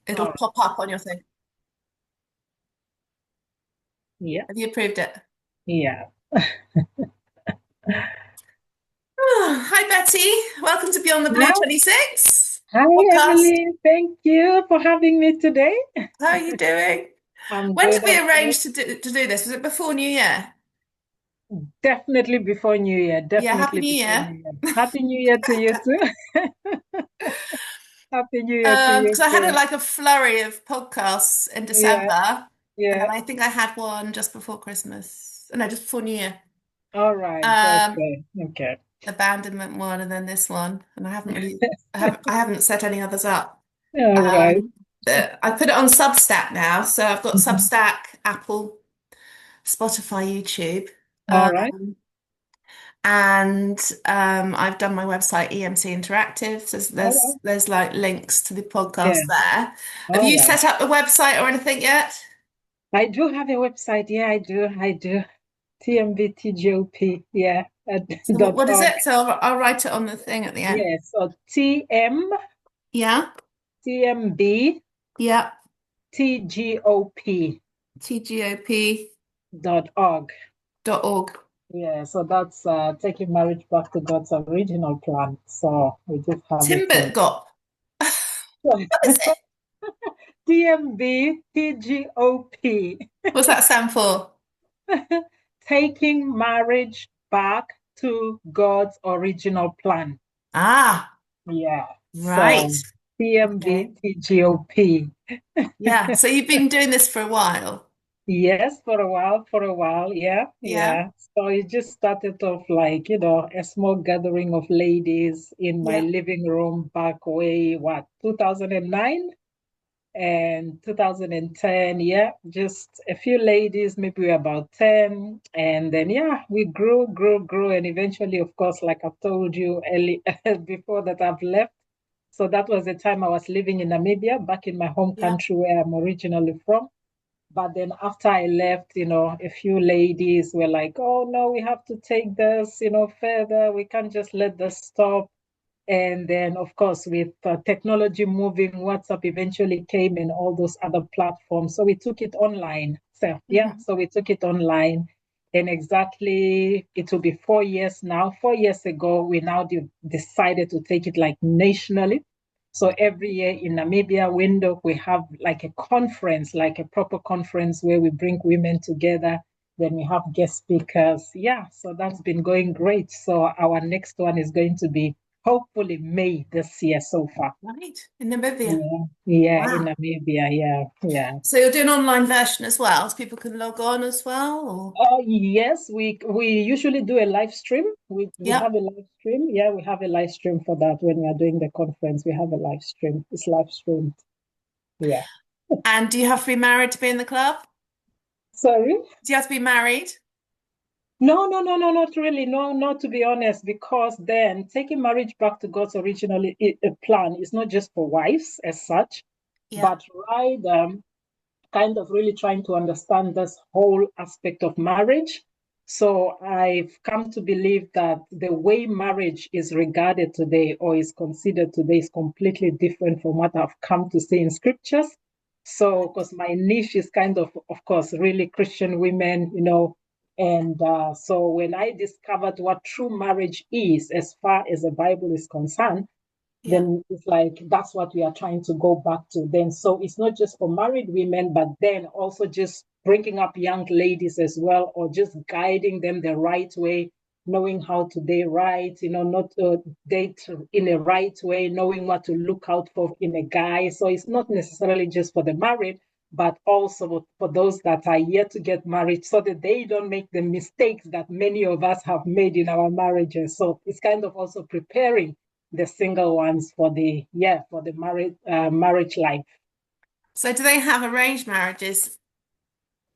It'll All right. pop up on your thing. Yeah. Have you approved it? Yeah. Hi, Betty. Welcome to Beyond the Blue Yeah. 26 Hi, podcast. Emily. Thank you for having me today. How are you doing? I'm When did good. we I'm good. arrange to do this? Was it before New Year? Definitely before New Year. Yeah, Happy Definitely New before Year. New Year. Happy New Year to you too. Happy New Year to you Because I had too. like a flurry of podcasts in Yeah. December, and then Yeah. I think I had one just before Christmas. No, just before New Year. All right. Um, Okay. Okay. Abandonment one, and then this one, and I haven't set any others up. All right. I put it on Substack now, so I've got Mhm. Substack, Apple, Spotify, YouTube, All right. um, and I've done my website EMC Interactive. So All there's right. there's like links to the Yeah. podcast there. Have All you right. set up the website or anything yet? I do have a website. Yeah, I do. I do. TMBTGOP. Yeah. So Dot what is org. it? So I'll write it on the thing at the end. Yes. So TM. Yeah, TMB yeah. TGOP TGOP.org. .org. Yeah, so that's taking marriage back to God's original plan. So we just have it Timbit got. What is it? TMB TGOP, What's that stand for? taking marriage back to God's original plan. Ah, Yeah, right. so TMB Okay. TGOP. Yeah. So you've been doing this for a while. Yes, for a while, yeah, Yeah. yeah. So it just started off like, a small gathering of ladies in my Yeah. living room back way, 2009 and 2010, yeah, just a few ladies, maybe we're about 10. And then, yeah, we grew. And eventually, of course, like I've told you early before that I've left. So that was the time I was living in Namibia, back in my home Yeah. country where I'm originally from. But then after I left, a few ladies were like, oh no, we have to take this, further. We can't just let this stop. And then, of course, with technology moving, WhatsApp eventually came and all those other platforms. So we took it online. So, yeah, Mhm. so we took it online. And exactly, it will be 4 years now. 4 years ago, we now decided to take it like nationally. So every year in Namibia, Windhoek, we have like a conference, like a proper conference where we bring women together. Then we have guest speakers. Yeah, so that's been going great. So our next one is going to be hopefully May this year so far. Right. In Namibia. Yeah, yeah, in Wow. Namibia. Yeah, yeah. So you're doing online version as well, so people can log on as well, or Oh yes, we usually do a live stream. We yeah. have a live stream. Yeah, we have a live stream for that when we are doing the conference. We have a live stream. It's live streamed. Yeah. And do you have to be married to be in the club? Sorry. Do you have to be married? No, no, no, no, not really. No, not to be honest, because then taking marriage back to God's original plan is not just for wives as such, Yeah. but rather kind of really trying to understand this whole aspect of marriage. So I've come to believe that the way marriage is regarded today or is considered today is completely different from what I've come to see in scriptures. So, because my niche is kind of course, really Christian women, and so when I discovered what true marriage is, as far as the Bible is concerned, Yeah. then it's like that's what we are trying to go back to then. So it's not just for married women, but then also just bringing up young ladies as well, or just guiding them the right way, knowing how to date right, not date in a right way, knowing what to look out for in a guy. So it's not necessarily just for the married, but also for those that are yet to get married so that they don't make the mistakes that many of us have made in our marriages. So it's kind of also preparing the single ones for the marriage life. So do they have arranged marriages,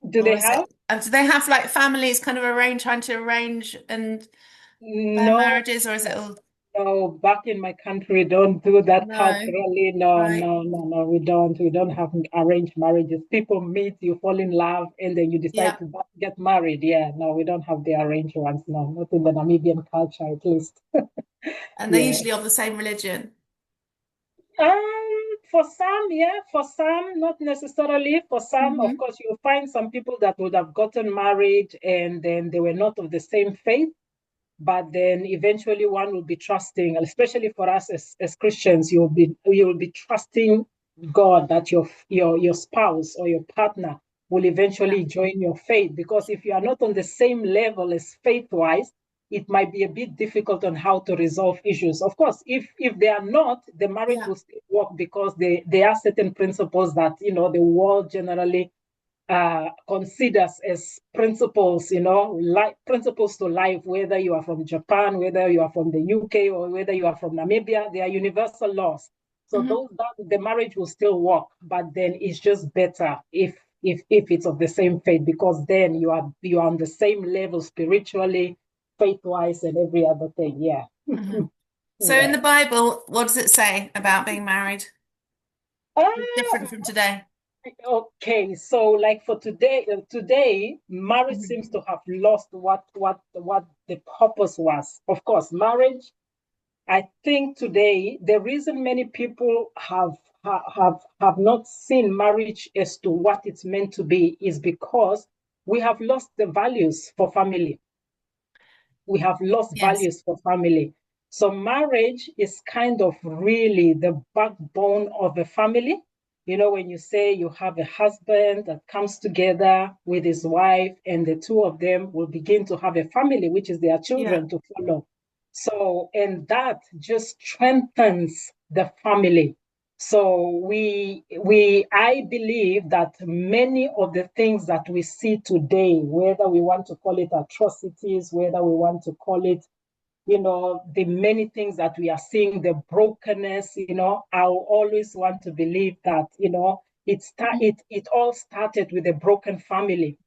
Do or they is have? it? Do they have like families kind of trying to arrange and their No, marriages, or is it all? no. Back in my country, don't do that part No. really. No, Right. no, no, no. We don't. We don't have arranged marriages. People meet, you fall in love, and then you decide Yeah. to get married. Yeah, no, we don't have the arranged ones. No, not in the Namibian culture, at least. And they're Yeah. usually of the same religion. Um, For some, yeah, for some, not necessarily. For some, of Hmm. course, you'll find some people that would have gotten married and then they were not of the same faith, but then eventually one will be trusting, especially for us as Christians, you'll be trusting God that your spouse or your partner will Yeah. eventually join your faith. Because if you are not on the same level as faith-wise, it might be a bit difficult on how to resolve issues. Of course, if they are not, the marriage Yeah. will still work because there are certain principles that the world generally considers as principles, principles to life, whether you are from Japan, whether you are from the UK, or whether you are from Namibia, they are universal laws. So Hmm. the marriage will still work, but then it's just better if it's of the same faith, because then you are on the same level spiritually, faith wise, and every other thing. Yeah. Hmm. So in Yeah. the Bible, what does it say about being married? It's different from today. Okay, so like for today, marriage Hmm. seems to have lost what the purpose was. Of course, marriage. I think today the reason many people have not seen marriage as to what it's meant to be is because we have lost the values for family. We have lost Yes. values for family. So marriage is kind of really the backbone of a family. When you say you have a husband that comes together with his wife, and the two of them will begin to have a family, which is their Yeah. children to follow. So, and that just strengthens the family. So I believe that many of the things that we see today, whether we want to call it atrocities, whether we want to call it, the many things that we are seeing, the brokenness, I always want to believe that, Mhm. it all started with a broken family.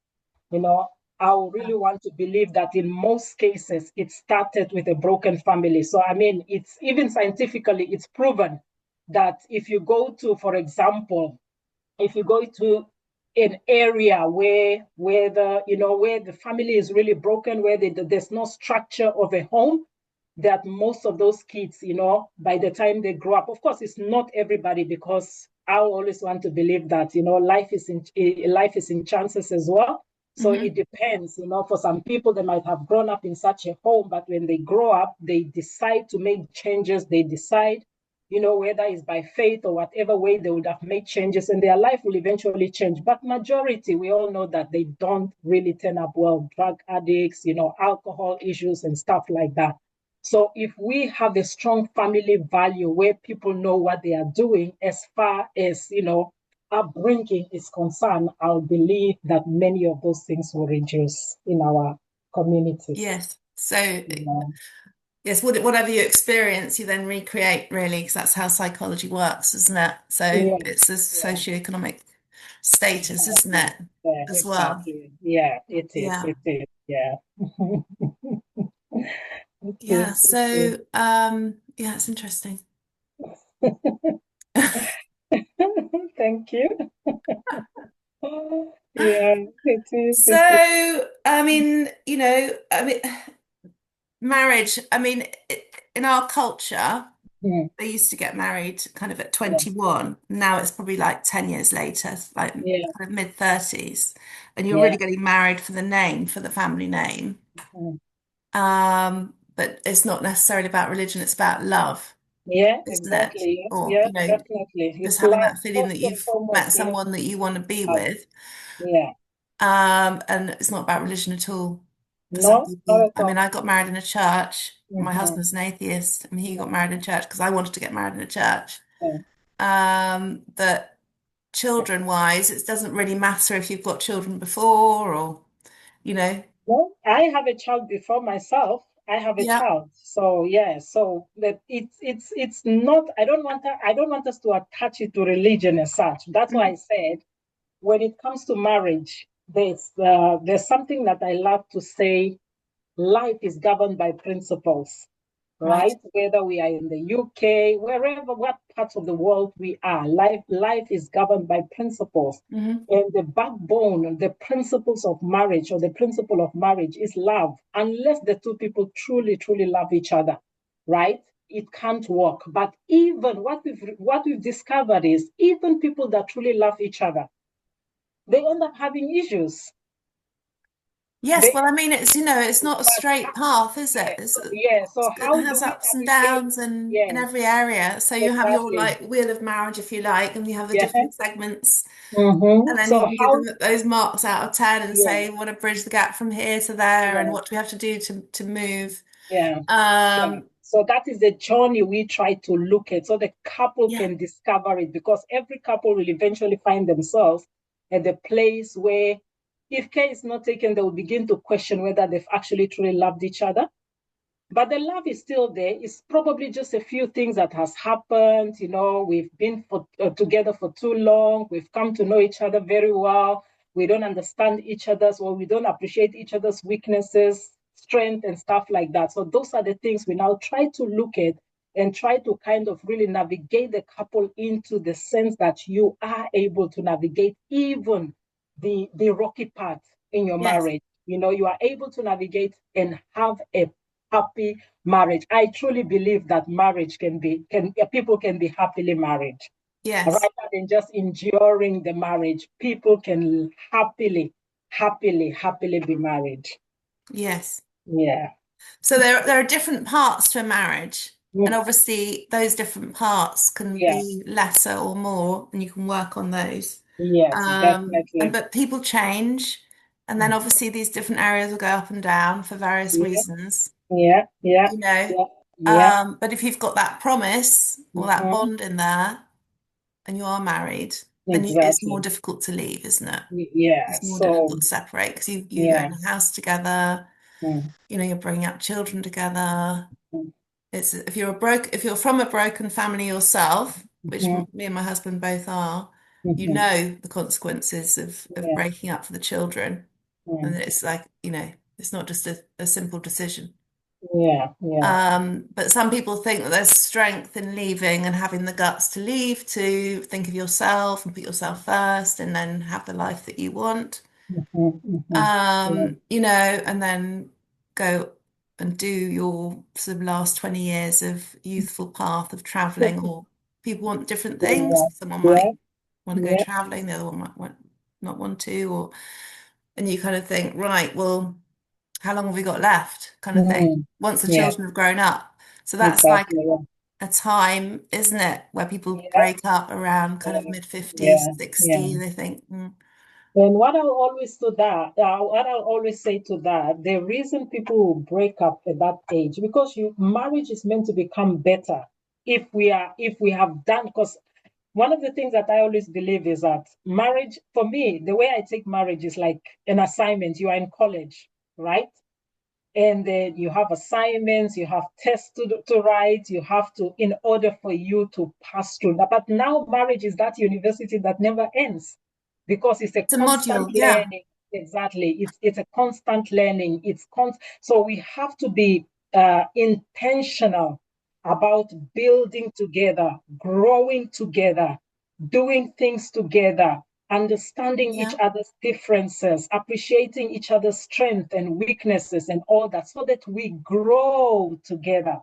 You know, I really want to believe that in most cases it started with a broken family. So I mean, it's even scientifically it's proven that if you go to, for example, if you go to an area where the family is really broken, where there's no structure of a home, that most of those kids, by the time they grow up, of course, it's not everybody, because I always want to believe that life is in chances as well. So Mhm. it depends. For some people, they might have grown up in such a home, but when they grow up, they decide to make changes. They decide, whether it's by faith or whatever way, they would have made changes, and their life will eventually change. But majority, we all know that they don't really turn up well. Drug addicts, alcohol issues and stuff like that. So if we have a strong family value where people know what they are doing as far as, upbringing is concerned, I'll believe that many of those things will reduce in our communities. Yes. So, You know? yes, whatever you experience, you then recreate, really, because that's how psychology works, isn't it? So Yeah, it's a yeah, socioeconomic status, isn't exactly. it, Yeah, as well? exactly. Yeah, it is. Yeah. It is. Yeah. It Yeah. is. It is. So, yeah, it's interesting. Thank you. Yeah, it is. It is. So, I mean, marriage, I mean, in our culture, Mm, they used to get married kind of at yeah, 21. Now it's probably like 10 years later, like kind yeah, of mid 30s. And you're really yeah. getting married for the name, for the family name. Mm. But it's not necessarily about religion, it's about love, Yeah, isn't it? exactly. Or, Yeah, definitely. just It's having love that feeling first that and you've met foremost. Yeah, someone that you want to be love. with. Yeah. And it's not about religion at all for some No, not people. at I mean, all. I got married in a church. My Mm-hmm. husband's an atheist, and he got Yeah. married in church because I wanted to get married in a church. Yeah. But children wise, it doesn't really matter if you've got children before or, you know, No, I have a child before myself. I have a yeah. child. So yeah, so that it's not. I don't want us to attach it to religion as such. That's why I Mhm. said when it comes to marriage, there's something that I love to say. Life is governed by principles, Right. right? Whether we are in the UK, wherever, what parts of the world we are, life is governed by principles. Hmm. And the backbone, the principles of marriage, or the principle of marriage, is love, unless the two people truly, truly love each other, right? it can't work. But even what we've discovered is even people that truly love each other, they end up having issues. Yes, They well, I mean, it's, it's not a but straight path, is it? yeah, yeah. So It how do has we ups and navigate? downs and in Yeah, every area. So you have your exactly. like wheel of marriage, if you like, and you have the Yeah. different segments. And then So you can give them how? those marks out of 10 and Yeah, say, want to bridge the gap from here to there, and yeah, what do we have to do to move? yeah. Yeah. Um, So that is the journey we try to look at so the couple yeah, can discover it because every couple will eventually find themselves at the place where, if care is not taken, they will begin to question whether they've actually truly loved each other. But the love is still there. It's probably just a few things that has happened. We've been together for too long. We've come to know each other very well. We don't understand each other's, or we don't appreciate each other's weaknesses, strength, and stuff like that. So those are the things we now try to look at and try to kind of really navigate the couple into the sense that you are able to navigate even the rocky part in your yes, marriage. You are able to navigate and have a happy marriage. I truly believe that marriage can people can be happily married yes, rather than just enduring the marriage. People can happily be married. yes. Yeah. So there are different parts to a marriage, and Mm. obviously those different parts can Yeah. be lesser or more, and you can work on those. Yes, And definitely. but people change, and then Mm. obviously these different areas will go up and down for various Yeah, reasons, yeah, yeah, you know. yeah, yeah. But if you've got that promise or that Hmm. bond in there, and you are married, then it's more Exactly. difficult to leave, isn't it? Yeah. It's more So, difficult to separate because you yeah. own a house together, Mm. you're bringing up children together. Mm. It's if you're from a broken family yourself, which Mhm. me and my husband both are, you Mhm. know the consequences of Yeah. breaking up for the children. And Mm. it's like, it's not just a simple decision. Yeah. Yeah. But some people think that there's strength in leaving and having the guts to leave, to think of yourself and put yourself first and then have the life that you want. Mhm. Mhm. Yeah. And then go and do your sort of last 20 years of youthful path of traveling, or people want different things. Yeah. Someone Yeah. might want to go Yeah. traveling, the other one might not want to, and you kind of think, right, well, how long have we got left? Kind of thing. Mhm. Once the Yeah. children have grown up. So that's like Exactly. Yeah. a time, isn't it, where people Yeah. break up around kind of Yeah. mid 50s, Yeah. Yeah. 60, they think, And what I'll always say to that, the reason people will break up at that age, because marriage is meant to become better if we have done, because one of the things that I always believe is that marriage, for me, the way I take marriage is like an assignment. You are in college, right? And then you have assignments, you have tests to write, you have to, in order for you to pass through that. But now marriage is that university that never ends because it's a it's a constant module. Yeah. learning. Exactly. It's a constant learning. So we have to be intentional about building together, growing together, doing things together, understanding each Yeah. other's differences, appreciating each other's strengths and weaknesses and all that, so that we grow together.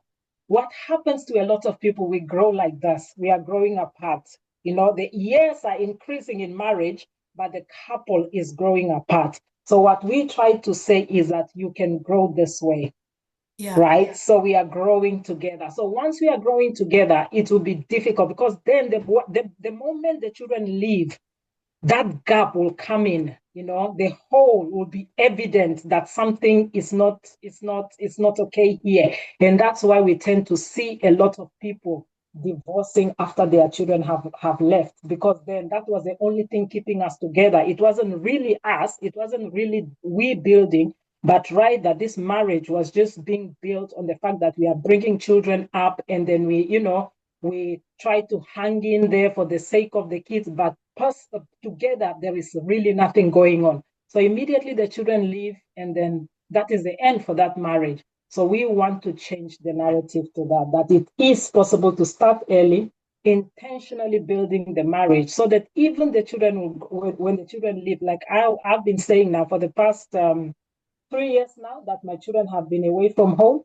What happens to a lot of people, we grow like this. We are growing apart. The years are increasing in marriage, but the couple is growing apart. So what we try to say is that you can grow this way, Yeah. right? So we are growing together. So once we are growing together, it will be difficult because then the moment the children leave, that gap will come in. The hole will be evident that something is not okay here. And that's why we tend to see a lot of people divorcing after their children have left, because then that was the only thing keeping us together. It wasn't really us, it wasn't really we building, but rather this marriage was just being built on the fact that we are bringing children up, and then we try to hang in there for the sake of the kids, but together there is really nothing going on. So immediately the children leave, and then that is the end for that marriage. So we want to change the narrative to that it is possible to start early, intentionally building the marriage, so that even the children when the children leave, like I've been saying now for the past 3 years now that my children have been away from home.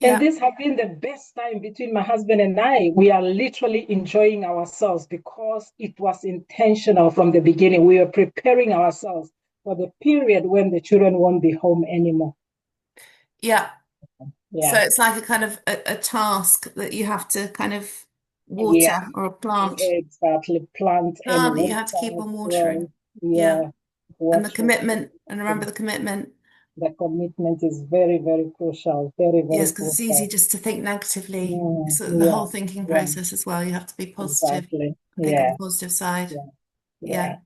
And Yeah. this has been the best time between my husband and I. We are literally enjoying ourselves because it was intentional from the beginning. We were preparing ourselves for the period when the children won't be home anymore. Yeah. So Yeah. it's like a kind of a task that you have to kind of Yeah. water, or a Exactly. Plant and plant that you water have to keep as on watering. well. Yeah. Yeah. And the Watch it. commitment, and remember the commitment. The commitment is very, very crucial. Very, Yes, very because it's easy crucial. just to think negatively. It's the Yeah. whole thinking Yeah. process as well. You have to be positive, Exactly. think on the Yeah. positive side. Yeah. Yeah. Yeah.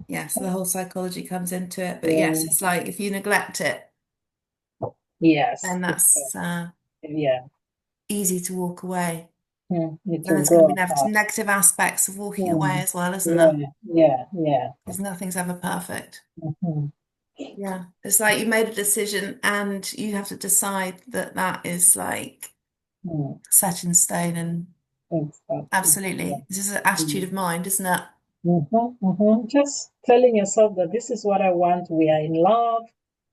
Yeah. So the whole psychology comes into it. But yes, Yeah. it's like if you neglect it, Yes. then that's Yeah. easy to walk away. It And will there's going to grow be apart. negative aspects of walking away Mm. as well, isn't there? Yeah. Yeah. Yeah. Because nothing's ever perfect. Mhm. Yeah. It's like you made a decision and you have to decide that that is like Mm. set in stone. And Exactly. Yeah. absolutely, this is an attitude Mm. of mind, isn't it? Just telling yourself that this is what I want. We are in love.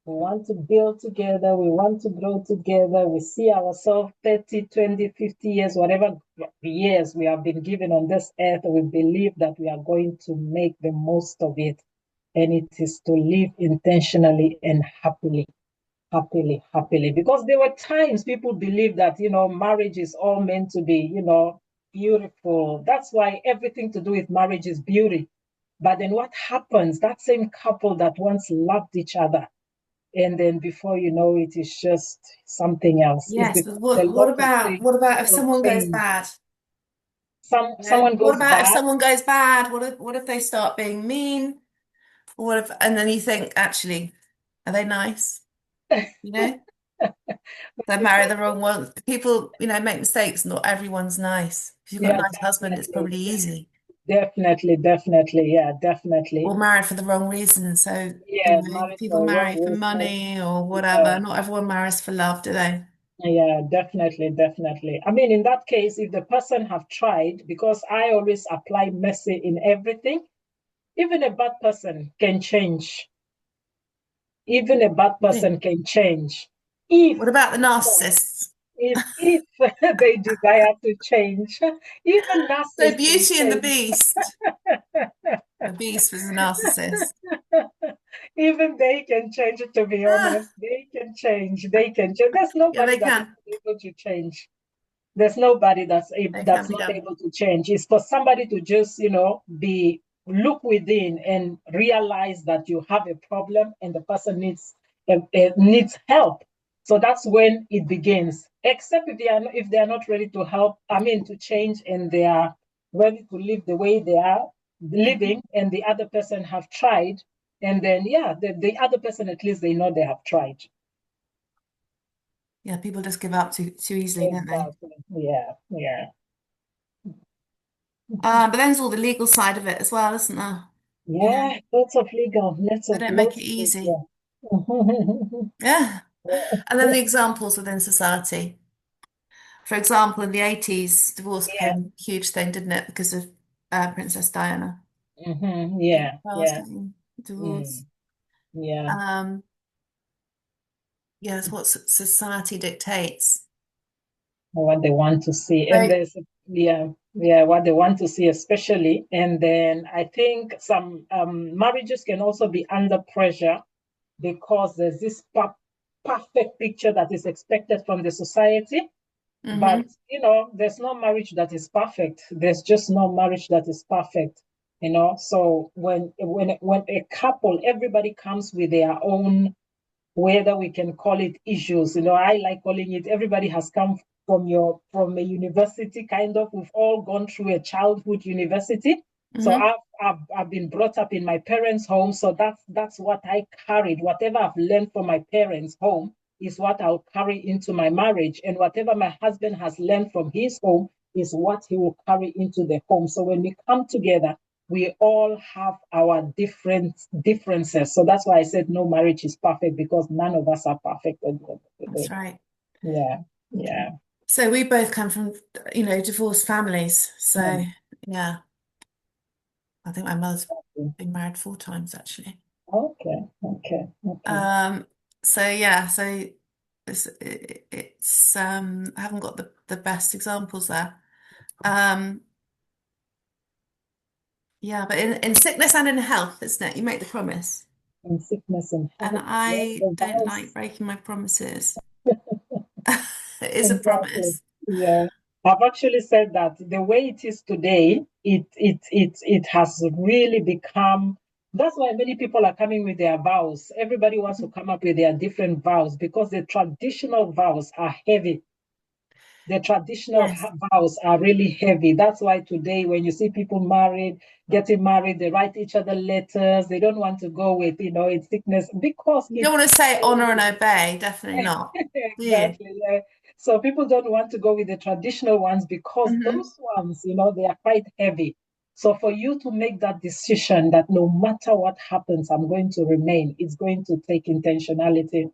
We want to build together. We want to grow together. We see ourselves 30, 20, 50 years, whatever years we have been given on this earth. We believe that we are going to make the most of it. And it is to live intentionally and happily. Because there were times people believed that, marriage is all meant to be, beautiful. That's why everything to do with marriage is beauty. But then what happens? That same couple that once loved each other, and then before you know it, it's just something else. It's Yes, but because a lot of what things about if have someone goes changed. bad? Someone What goes about if bad. someone goes bad? What if they start being mean? Or what if, and then you think, actually, are they nice? You know, they marry the wrong one. People, make mistakes. Not everyone's nice. If you've got a Yeah, nice husband, it's definitely, probably easy. definitely, yeah, definitely. Or married for the wrong reason. So, Yeah, married people for a wrong marry for reason. money or Yeah, whatever. Not everyone marries for love, do they? yeah, definitely. I mean, in that case, if the person have tried, because I always apply mercy in everything, even a bad person can change. Even a bad Yeah. person can change if What about the narcissists? if they desire to change. Even So narcissists can Beauty and the change. Beast. The Beast was a narcissist. Even they can change, to be honest. Ah, They can change. They can change. There's yeah, nobody they that is can. able to change. There's nobody They can that's be not done. able to change. It's for somebody to just, be look within and realize that you have a problem and the person needs help. So that's when it begins. Except if they are not ready to help, I mean to change, and they are ready to live the way they are Mhm. living, and the other person have tried, and then yeah, the other person, at least they know they have tried. Yeah, people just give up too easily, don't they? Exactly. Yeah, yeah. But then there's all the legal side of it as well, isn't there? You know, Yeah, lots of legal, lots they of don't make it lots of easy. legal. Yeah. And then the examples within society. For example, in the 80s, divorce Yeah, became a huge thing, didn't it? Because of Princess Diana. yeah, Charles yeah, getting mm, divorced. yeah. Um, yes, what society dictates. What they want to see, and So, yeah, what they want to see, especially. And then I think some marriages can also be under pressure because there's this perfect picture that is expected from the society. But hmm there's no marriage that is perfect. There's just no marriage that is perfect. So when a couple, everybody comes with their own, whether we can call it issues. I like calling it, everybody has come from a university, kind of. We've all gone through a childhood university. So hmm I've been brought up in my parents' home. So that's what I carried. Whatever I've learned from my parents' home is what I'll carry into my marriage. And whatever my husband has learned from his home is what he will carry into the home. So when we come together, we all have our differences. So that's why I said no marriage is perfect, because none of us are perfect at the end of the That's day. right. Yeah, yeah. So we both come from, divorced families. So, Mm. yeah, I think my mother's been married 4 times actually. Okay, okay, okay. Um, so yeah, so it's I haven't got the best examples there. Um, yeah, but in sickness and in health, isn't it? You make the promise. In sickness and And health. Yeah, I the don't vows. like breaking my promises. It is a Exactly. promise. Yeah. I've actually said that the way it is today, it has really become, that's why many people are coming with their vows. Everybody wants to come up with their different vows because the traditional vows are heavy. The traditional Yes. vows are really heavy. That's why today, when you see people married, getting married, they write each other letters. They don't want to go with, it's sickness because You don't it's want to say honor and obey, definitely not. Do you? exactly. Yeah. So people don't want to go with the traditional ones because Hmm. those ones, they are quite heavy. So for you to make that decision that no matter what happens, I'm going to remain, it's going to take intentionality.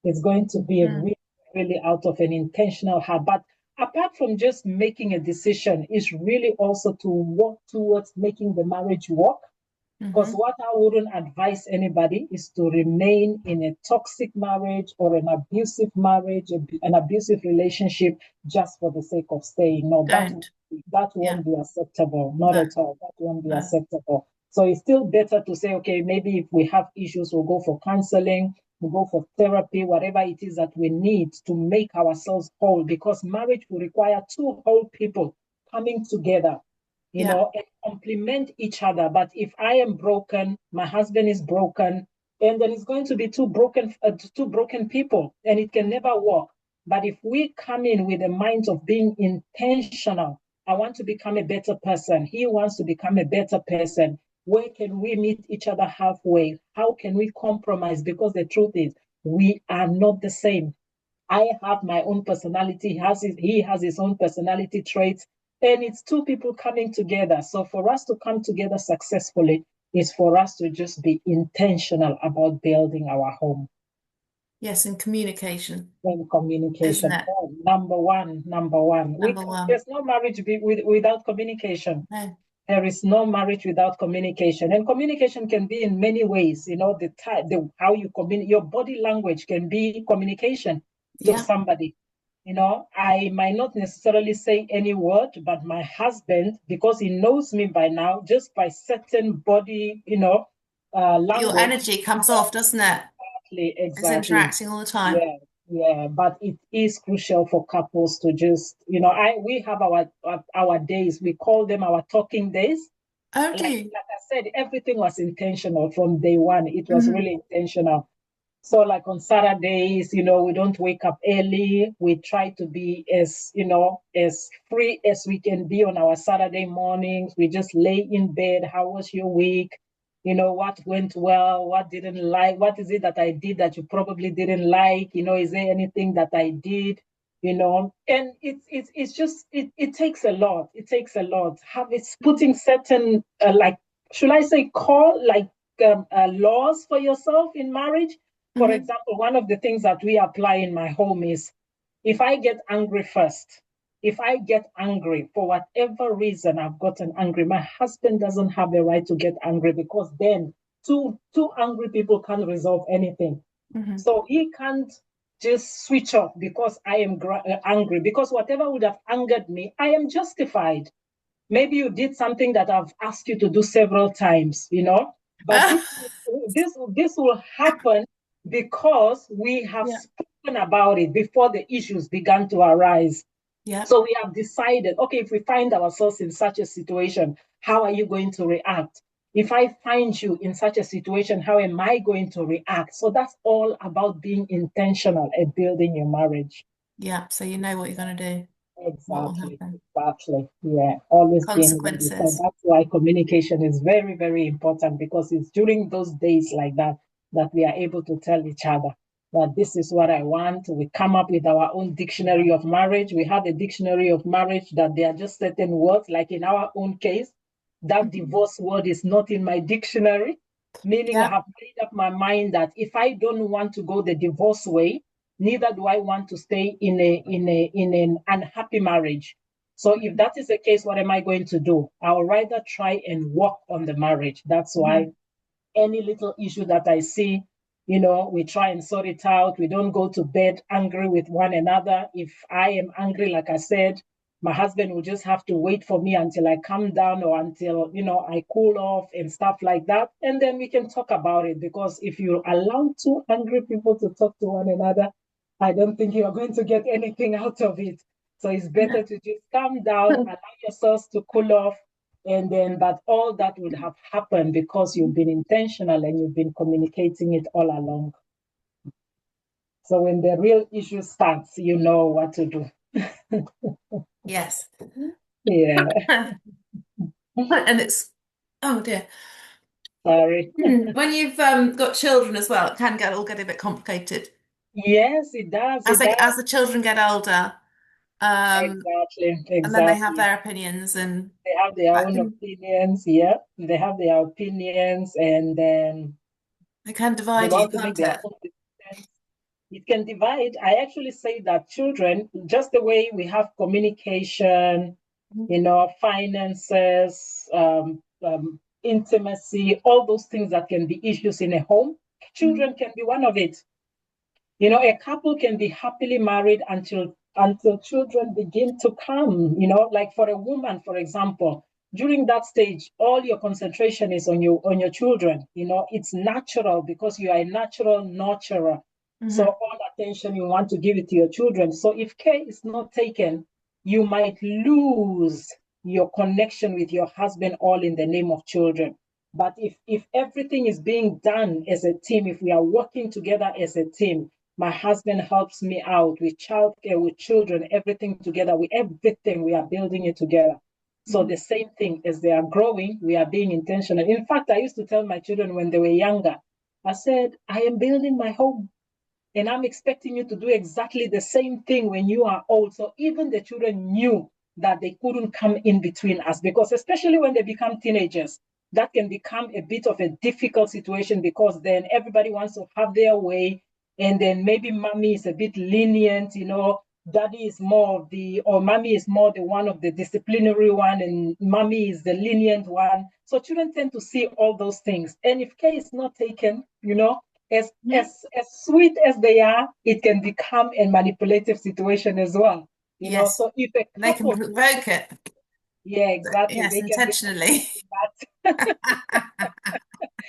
It's going to be Mm. really, really out of an intentional heart. But apart from just making a decision, it's really also to work towards making the marriage work. Because Hmm. what I wouldn't advise anybody is to remain in a toxic marriage or an abusive marriage, an abusive relationship just for the sake of staying. No, Don't. that Yeah. won't be acceptable. Not No. at all. That won't be No. acceptable. So it's still better to say, okay, maybe if we have issues, we'll go for counseling, we'll go for therapy, whatever it is that we need to make ourselves whole, because marriage will require two whole people coming together, Yeah. and complement each other. But if I am broken, my husband is broken, and then it's going to be two broken people, and it can Mm. never work. But if we come in with a mind of being intentional, I want to become a better person. He wants to become a better person. Where can we meet each other halfway? How can we compromise? Because the truth is, we are not the same. I have my own personality. He has his own personality traits. And it's two people coming together. So for us to come together successfully is for us to just be intentional about building our home Yes, and communication, and isn't communication. it? Oh, number one. Number one. There's no marriage without communication. No. There is no marriage without communication, and communication can be in many ways. The type, the how you communicate, your body language can be communication to Yeah. somebody. I might not necessarily say any word, but my husband, because he knows me by now, just by certain body, Your language, energy comes off, doesn't it? It's exactly. interacting all the time. Yeah, yeah, but it is crucial for couples to just, I we have our days. We call them our talking days. Oh, do you? Like I said, everything was intentional from day one. It was Hmm. really intentional. So, like on Saturdays, we don't wake up early. We try to be as free as we can be on our Saturday mornings. We just lay in bed. How was your week? What went well? What didn't like? What is it that I did that you probably didn't like? Is there anything that I did? And it's just it takes a lot. It takes a lot. It's putting certain like, should I say, call like laws for yourself in marriage. For Hmm. example, one of the things that we apply in my home is, if I get angry first, if I get angry for whatever reason, I've gotten angry, my husband doesn't have the right to get angry, because then two angry people can't resolve anything. Hmm. So he can't just switch off because I am angry, because whatever would have angered me, I am justified. Maybe you did something that I've asked you to do several times, but Ah, this will happen because we have yeah. spoken about it before the issues began to arise. Yeah. So we have decided, okay, if we find ourselves in such a situation, how are you going to react? If I find you in such a situation, how am I going to react? So that's all about being intentional at building your marriage. Yeah. So you know what you're going to do, what will Exactly, happen. exactly. Yeah, always being ready. So Consequences. that's why communication is very, very important, because it's during those days like that that we are able to tell each other that this is what I want. We come up with our own dictionary of marriage. We have a dictionary of marriage that there are just certain words, like in our own case, that Mhm. divorce word is not in my dictionary, meaning I Yeah. have made up my mind that if I don't want to go the divorce way, neither do I want to stay in an unhappy marriage. So if that is the case, what am I going to do? I'll rather try and work on the marriage. That's why Mhm. any little issue that I see, We try and sort it out. We don't go to bed angry with one another. If I am angry, like I said, my husband will just have to wait for me until I calm down or until, I cool off and stuff like that. And then we can talk about it. Because if you allow two angry people to talk to one another, I don't think you are going to get anything out of it. So it's better No. to just calm down, allow yourselves to cool off, and then, but all that would have happened because you've been intentional and you've been communicating it all along. So when the real issue starts, you know what to do. Yes. Yeah. And it's, oh dear. Sorry. When you've got children as well, it can get a bit complicated. Yes, it does. It As does. the children get older, um, Exactly. and then they have Exactly. their opinions, and They have their I own think opinions. Yeah. They have their opinions and then they can they divide you, want to make can't their it? own decisions. It can divide. I actually say that children, just the way we have communication, finances, intimacy, all those things that can be issues in a home, Mhm. children can be one of it. A couple can be happily married until children begin to come. Like for a woman, for example, during that stage, all your concentration is on your children. It's natural because you are a natural nurturer. So Mhm. all attention you want to give it to your children. So if care is not taken, you might lose your connection with your husband all in the name of children. But if everything is being done as a team, if we are working together as a team, my husband helps me out with childcare, with children, everything together. Everything we are building it together. So Mhm. the same thing as they are growing, we are being intentional. In fact, I used to tell my children when they were younger, I said, I am building my home. And I'm expecting you to do exactly the same thing when you are old. So even the children knew that they couldn't come in between us because, especially when they become teenagers, that can become a bit of a difficult situation because then everybody wants to have their way. And then maybe mommy is a bit lenient, daddy is more of or mommy is more the one of the disciplinary one, and mommy is the lenient one. So children tend to see all those things. And if care is not taken, as Mhm. as as sweet as they are, it can become a manipulative situation as well. Yes, So if a and they can couple, provoke it. yeah, exactly, Yes, they can be intentionally. that.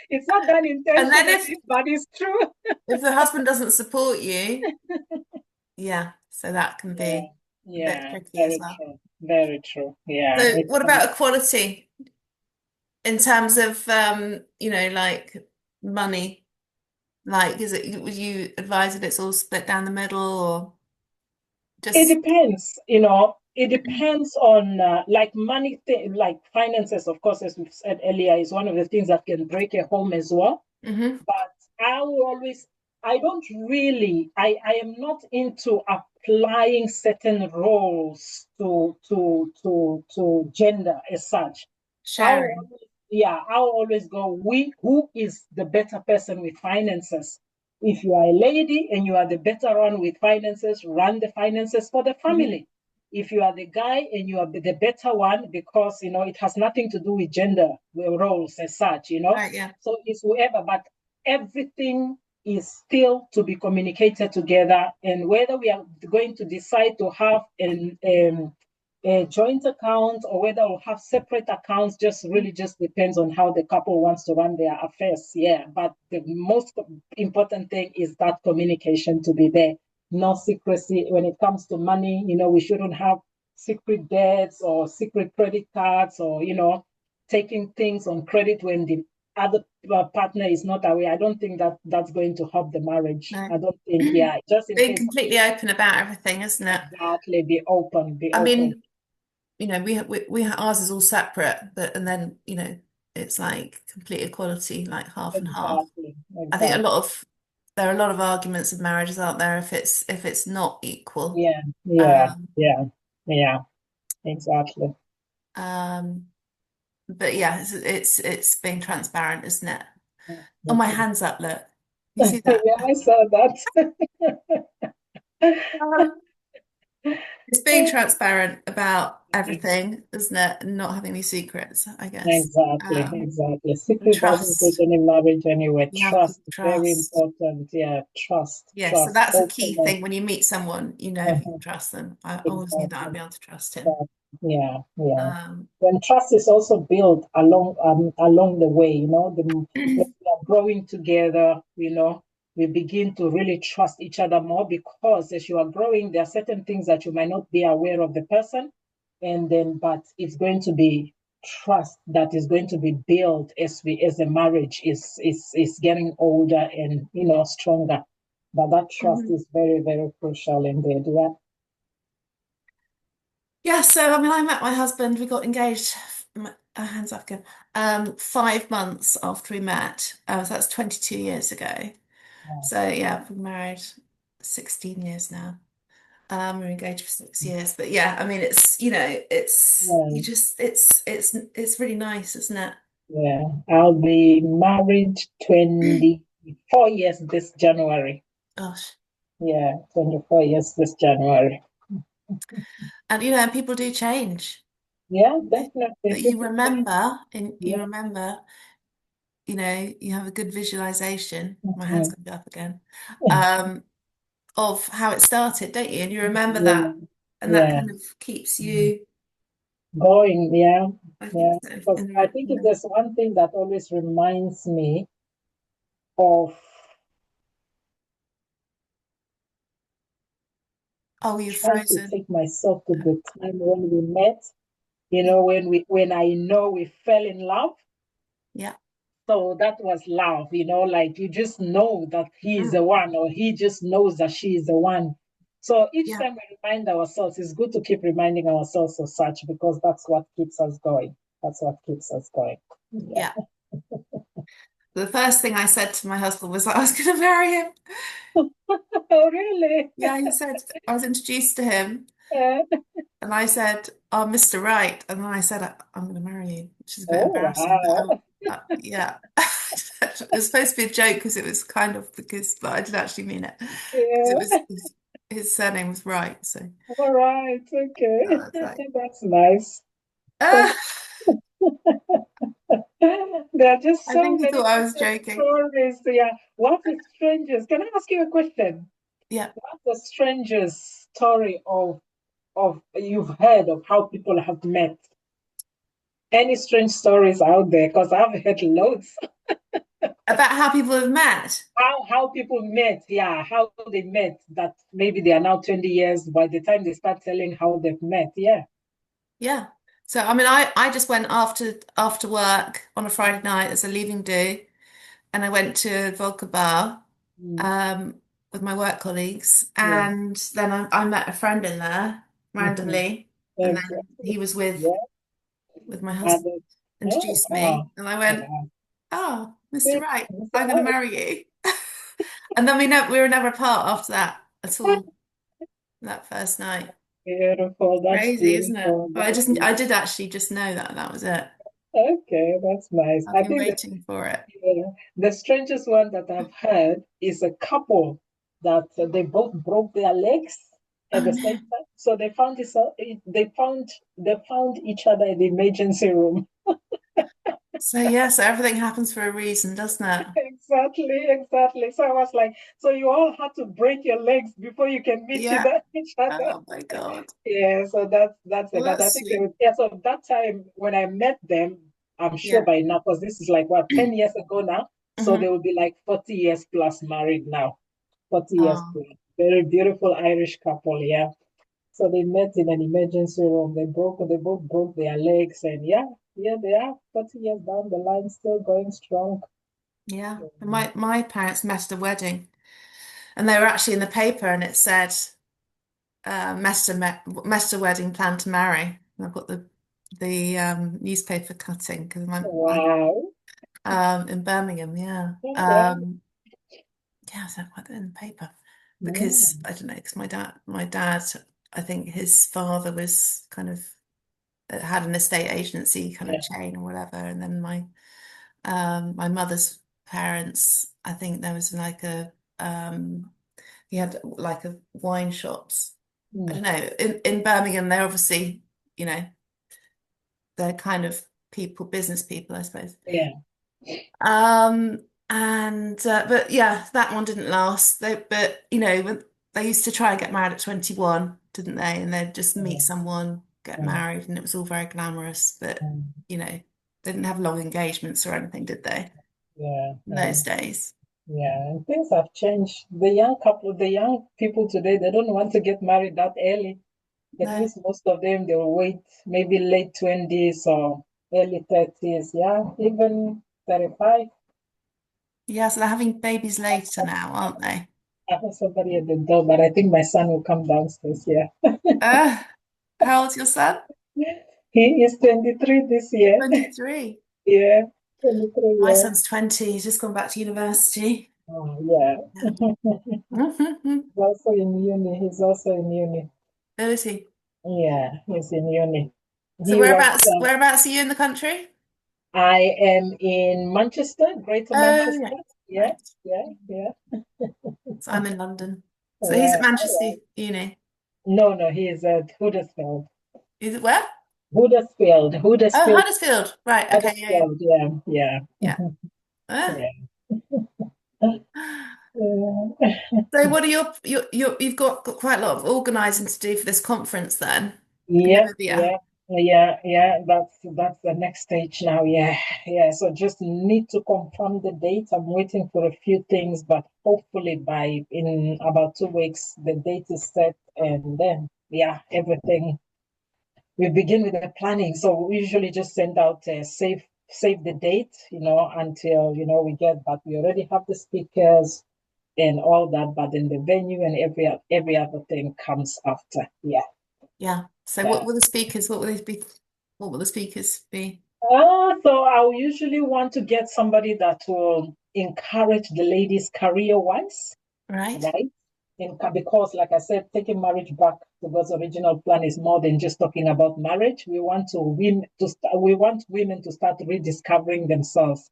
It's not done And then intentionally, but it's true. if the husband doesn't support you, yeah, so that can Yeah, be a bit yeah, tricky as very well. true, very true. Yeah, So it's what about equality in terms of like money? Like, would you advise that it's all split down the middle or it just depends. It depends on like money, like finances. Of course, as we've said earlier, is one of the things that can break a home as well. hmm But I will always, I don't really, I am not into applying certain roles to gender as such. I'll sharing? always, yeah, I'll always go, who is the better person with finances? If you are a lady and you are the better one with finances, run the finances for the hmm family. If you are the guy and you are the better one, because it has nothing to do with gender roles as such. Right, yeah. So it's whoever, but everything is still to be communicated together. And whether we are going to decide to have a joint account or whether we'll have separate accounts just really just depends on how the couple wants to run their affairs. Yeah, but the most important thing is that communication to be there. No secrecy when it comes to money. We shouldn't have secret debts or secret credit cards or taking things on credit when the other partner is not aware. I don't think that that's going to help the marriage. No. I don't think, yeah, just in Being case completely open about everything, isn't it? exactly be open, be I open. mean, we ours is all separate, but and then it's like complete equality, like half and half. Exactly, I think exactly. there are a lot of arguments in marriages out there if it's not equal. Yeah, yeah, Um, yeah, yeah, exactly. um, but yeah, it's being transparent, isn't it? Oh, my Okay. hand's up, look. You see that? Yeah, I saw that. Um, It's being transparent about everything, isn't it? And not having any secrets, I guess. Exactly, Um, exactly. and Secret doesn't take trust. any marriage anyway. You have to Trust, very trust. important. Yeah, trust, Yeah, so trust, that's a key openness. thing when you meet someone, you know if you can Uh-huh, trust them. I always knew that I'd exactly. be able to trust him. But yeah, yeah. Um, When trust is also built along the way, when we are growing together, we begin to really trust each other more because as you are growing, there are certain things that you might not be aware of the person, and then but it's going to be trust that is going to be built as the marriage is getting older and stronger. But that trust mhm. is very, very crucial indeed. Yeah. Yeah, so I mean, I met my husband. We got engaged. Hands up again. 5 months after we met. So that's 22 years ago. So yeah, we've been married 16 years now. We're engaged for 6 years. But yeah, I mean, it's it's you Yeah. just it's really nice, isn't it? Yeah, I'll be married 24 years this January. Gosh. Yeah, 24 years this January. And people do change. Yeah, That definitely. you People change. remember and you Yeah. remember, you have a good visualization. My hand's Mhm. gonna be up again. Um, of how it started, don't you? And you remember that, Yeah. and that Yeah. kind of keeps Mhm. you, Going, yeah. I think Yeah. so, Because in I the, think if there's one thing that always reminds me of oh, you've trying to frozen. take myself to the time when we met, when I know we fell in love. Yeah. So that was love, like you just know that he is Mm. the one, or he just knows that she is the one. So each Yeah. time we remind ourselves, it's good to keep reminding ourselves of such because that's what keeps us going. That's what keeps us going. Yeah. Yeah. The first thing I said to my husband was that I was going to marry him. Oh, really? Yeah, he said, I was introduced to him Uh, and I said, oh, Mr. Right. And then I said, I'm going to marry you, which is a bit oh, embarrassing, but wow. yeah. It was supposed to be a joke because it was kind of but I did actually mean it because it was Yeah. his surname was Right. So All right. I Okay. was like, That's nice. So ah, there are just I so think he many thought I was different joking. stories. Yeah. What's the strangest? Can I ask you a question? Yeah. What's the strangest story of you've heard of how people have met? Any strange stories out there? Because I've heard loads. About how people have met. How people met, yeah, how they met. That maybe they are now 20 years. By the time they start telling how they've met, yeah. Yeah. So I mean I just went after work on a Friday night as a leaving do and I went to Vodka Bar Mm, um with my work colleagues yeah. and then I met a friend in there Hmm. randomly and then Exactly. he was Yeah. with my And husband, oh, introduced wow. me and I went, Wow. oh, Mr. See, Right, that's I'm going to right. marry you. And then we were never apart after that at all, that first night. Beautiful. That's Crazy, isn't it? beautiful. But That's I beautiful. did actually just know that was it. Okay, that's nice. I've I been think that waiting for it. the strangest one that I've heard is a couple that they both broke their legs at Oh the no. same time. So they found each other in the emergency room. So yeah, so everything happens for a reason, doesn't it? Exactly, exactly. So I was like, so you all had to break your legs before you can meet Yeah. each other. Oh my God. Yeah, so that's it. Well, But I that's think they sweet. were, yeah, so that time when I met them, I'm sure Yeah. by now, because this is like what, 10 years ago now. So Hmm. they will be like 40 years plus married now. 40 years Oh, plus. Very beautiful Irish couple, yeah. So they met in an emergency room. They both broke their legs, and yeah, yeah, they are 40 years down the line, still going strong. yeah. And Yeah. my parents met at a wedding and they were actually in the paper and it said Mester wedding plan to marry. And I've got the newspaper cutting because I'm Wow. in Birmingham, yeah. Okay. Yeah, so I put that in the paper because Mm, I don't know, because my dad, I think his father was kind of had an estate agency kind of yeah, chain or whatever, and then my mother's parents, I think there was like he had like a wine shops. I Mm. don't know, in Birmingham, they're obviously, you know, they're kind of people, business people, I suppose. Yeah. Um, and but yeah, that one didn't last. But they used to try and get married at 21, didn't they? And they'd just meet Mm. someone, get Mm. married, and it was all very glamorous. But Mm. they didn't have long engagements or anything, did they? Yeah. In those days. Yeah. And things have changed. The young people today, they don't want to get married that early. At No. least most of them, they'll wait maybe late 20s or early 30s. Yeah. Even 35. Yeah, so they're having babies later now, aren't they? I have somebody at the door, but I think my son will come downstairs. Yeah. Uh, how old's your son? He is 23 this year. 23. Yeah. 23 My years. son's 20. He's just gone back to university. Oh, yeah. Yeah. He's also in uni. He's also in uni. Who is he? Yeah, he's in uni. So He was, whereabouts are you in the country? I am in Manchester, Greater Oh, yeah. Manchester. Yeah, Right. yeah, yeah, So I'm in London. So he's yeah. at Manchester Uni. No, no, he is at Huddersfield. Is it where? Huddersfield, Oh, Huddersfield, Huddersfield. Right. Okay. Yeah. Yeah. Huddersfield. Yeah, yeah, Yeah. Ah. yeah. Yeah. So what are you've got quite a lot of organising to do for this conference then in Yeah, Namibia, yeah, yeah. That's the next stage now. Yeah, yeah. So just need to confirm the date. I'm waiting for a few things, but hopefully by in about 2 weeks the date is set, and then yeah, everything. We begin with the planning. So we usually just send out a save the date, until we get. But we already have the speakers and all that. But then the venue and every other thing comes after. Yeah, yeah. So yeah. what will the speakers? What will they be? What will the speakers be? So I'll usually want to get somebody that will encourage the ladies career-wise, Right. right? Because, like I said, taking marriage back to God's original plan is more than just talking about marriage. We want women to start rediscovering themselves.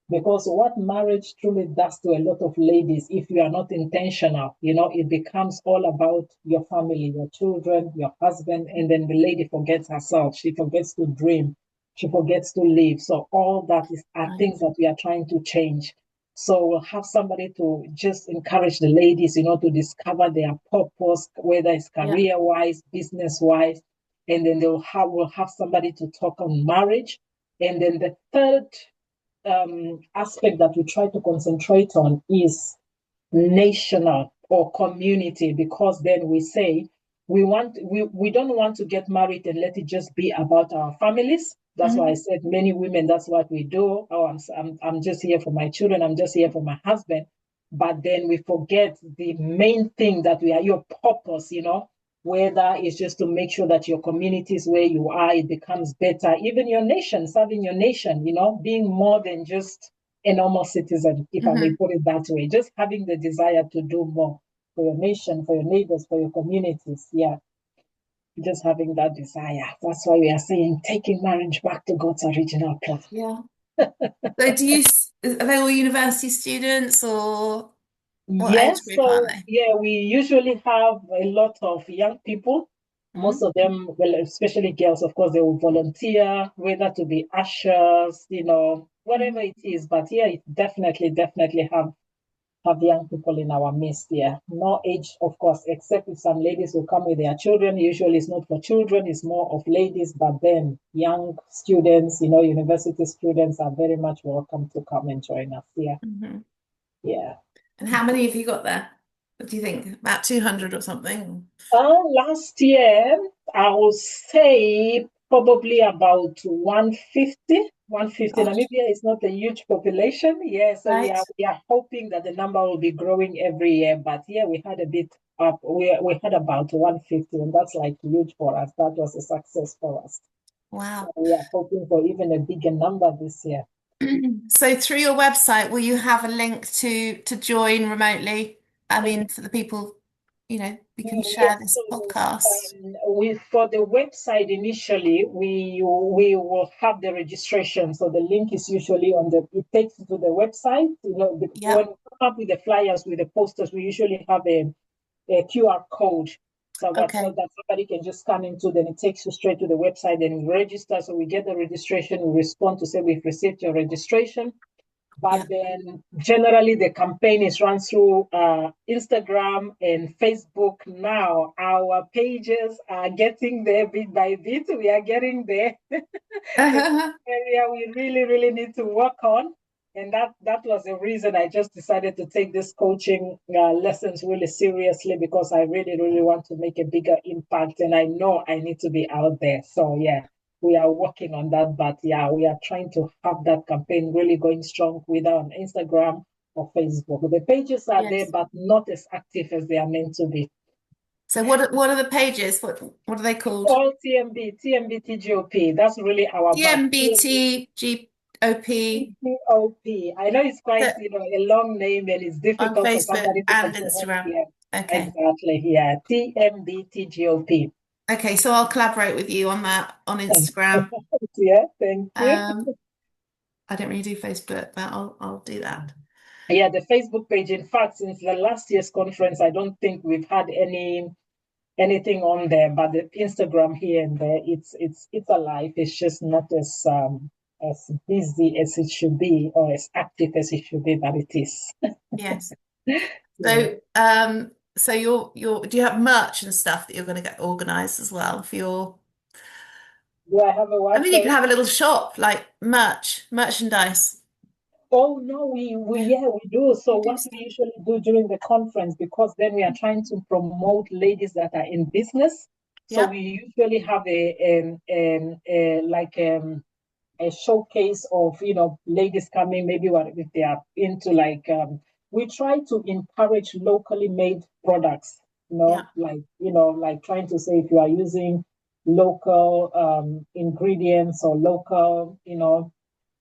Because what marriage truly does to a lot of ladies, if you are not intentional, it becomes all about your family, your children, your husband, and then the lady forgets herself. She forgets to dream. She forgets to live. So all that are Right. things that we are trying to change. So we'll have somebody to just encourage the ladies, to discover their purpose, whether it's Yeah. career wise, business wise, and then we'll have somebody to talk on marriage. And then the third aspect that we try to concentrate on is national or community, because then we say we don't want to get married and let it just be about our families. That's why I Mhm. said many women, that's what we do. Oh, I'm just here for my children, I'm just here for my husband. But then we forget the main thing, that we are your purpose, whether it's just to make sure that your communities where you are, it becomes better, even your nation, serving your nation, being more than just a normal citizen, if I may Mhm. put it that way. Just having the desire to do more for your nation, for your neighbors, for your communities. Yeah, just having that desire. That's why we are saying taking marriage back to God's original plan. Yeah. So are they all university students or what age Yes, group are so they? yeah, we usually have a lot of young people. Most Mhm. of them, well, especially girls, of course, they will volunteer, whether to be ushers, whatever Mhm. it is. But yeah, it definitely have young people in our midst here. No age, of course, except if some ladies will come with their children. Usually it's not for children, it's more of ladies, but then young students, university students are very much welcome to come and join us here. Mhm. Yeah. And how many have you got there? What do you think? About 200 or something? Last year, I would say probably about 150. 150. Gosh, Namibia is not a huge population. Yeah, so we right. are we are hoping that the number will be growing every year. But yeah, we had a bit up. We had about 150, and that's like huge for us. That was a success for us. So Wow. we are hoping for even a bigger number this year. So through your website, will you have a link to join remotely? I mean, for the people, we can share Yes, this so podcast. we for the website initially we will have the registration. So the link is usually on the. It takes you to the website. When Yep. we come up with the flyers with the posters, we usually have a QR code. So Okay. that somebody can just come into, then it takes you straight to the website and you register. So we get the registration, we respond to say we've received your registration. But Yeah. then generally the campaign is run through Instagram and Facebook now. Our pages are getting there bit by bit. We are getting there. It's an area we really, really need to work on. And that was the reason I just decided to take this coaching lessons really seriously, because I really, really want to make a bigger impact. And I know I need to be out there. So, yeah, we are working on that. But yeah, we are trying to have that campaign really going strong, whether on Instagram or Facebook. The pages are there, Yes. but not as active as they are meant to be. So what are the pages? What are they It's called? all TMB, That's really our back. DMBTGOP TGOP. I know it's quite, that a long name and it's on difficult for Facebook somebody to and comprehend Instagram. here. Okay. Exactly, yeah. TMBTGOP. Okay, so I'll collaborate with you on that on Instagram. Yeah, thank you. Um, I don't really do Facebook, but I'll do that. Yeah, the Facebook page. In fact, since the last year's conference, I don't think we've had anything on there, but the Instagram here and there, it's alive. It's just not as busy as it should be, or as active as it should be, but it is. Yes. Yeah. So you're do you have merch and stuff that you're going to get organized as well for your Do I have a I what? mean you can Sorry. have a little shop like merchandise. Oh no, we Yeah, yeah, we do. So you do what we stuff. usually do during the conference, because then we are trying to promote ladies that are in business. So Yeah, we usually have a showcase of ladies coming, maybe what if they are into we try to encourage locally made products, yeah, like trying to say if you are using local ingredients or local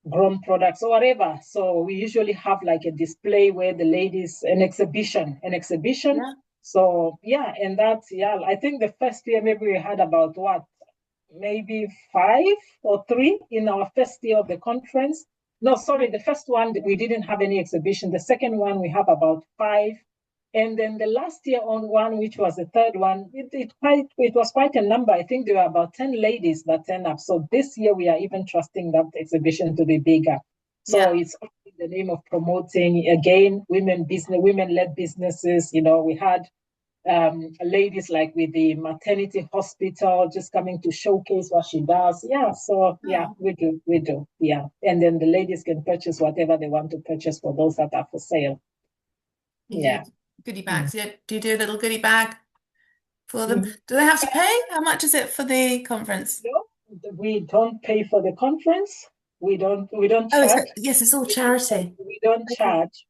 grown products or whatever. So we usually have like a display where the ladies, an exhibition. yeah, So yeah, and that's, yeah, I think the first year maybe we had about what, maybe 5 or 3 in our first year of the conference. No, sorry, the first one we didn't have any exhibition. The second one we have about 5, and then the last year on one, which was the third one, it was quite a number. I think there were about 10 ladies that turned up. So this year we are even trusting that exhibition to be bigger. So yeah. it's all in the name of promoting again women-led businesses. We had ladies like with the maternity hospital just coming to showcase what she does. Yeah, so yeah, Oh, we do. Yeah, and then the ladies can purchase whatever they want to purchase for those that are for sale. you do Yeah. goodie Mm. bags. Yeah, do you do a little goodie bag for them? Mhm. Do they have to pay? How much is it for the conference? No, we don't pay for the conference. We don't Oh, charge. yes, it's all We don't charge. charity. We don't Okay. charge.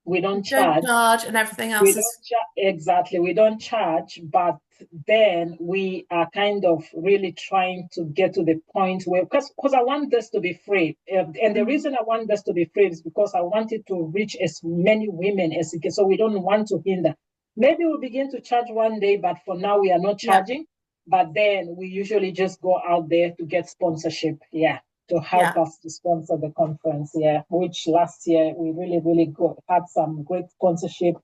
We You don't don't charge. charge and everything We else is don't charge exactly. We don't charge, but then we are kind of really trying to get to the point where, because I want this to be free, and the Mhm. reason I want this to be free is because I want it to reach as many women as it can. So we don't want to hinder. Maybe we'll begin to charge one day, but for now we are not Yeah, charging. But then we usually just go out there to get sponsorship. Yeah, to help yeah. us to sponsor the conference. Yeah, which last year we really, really had some great sponsorship.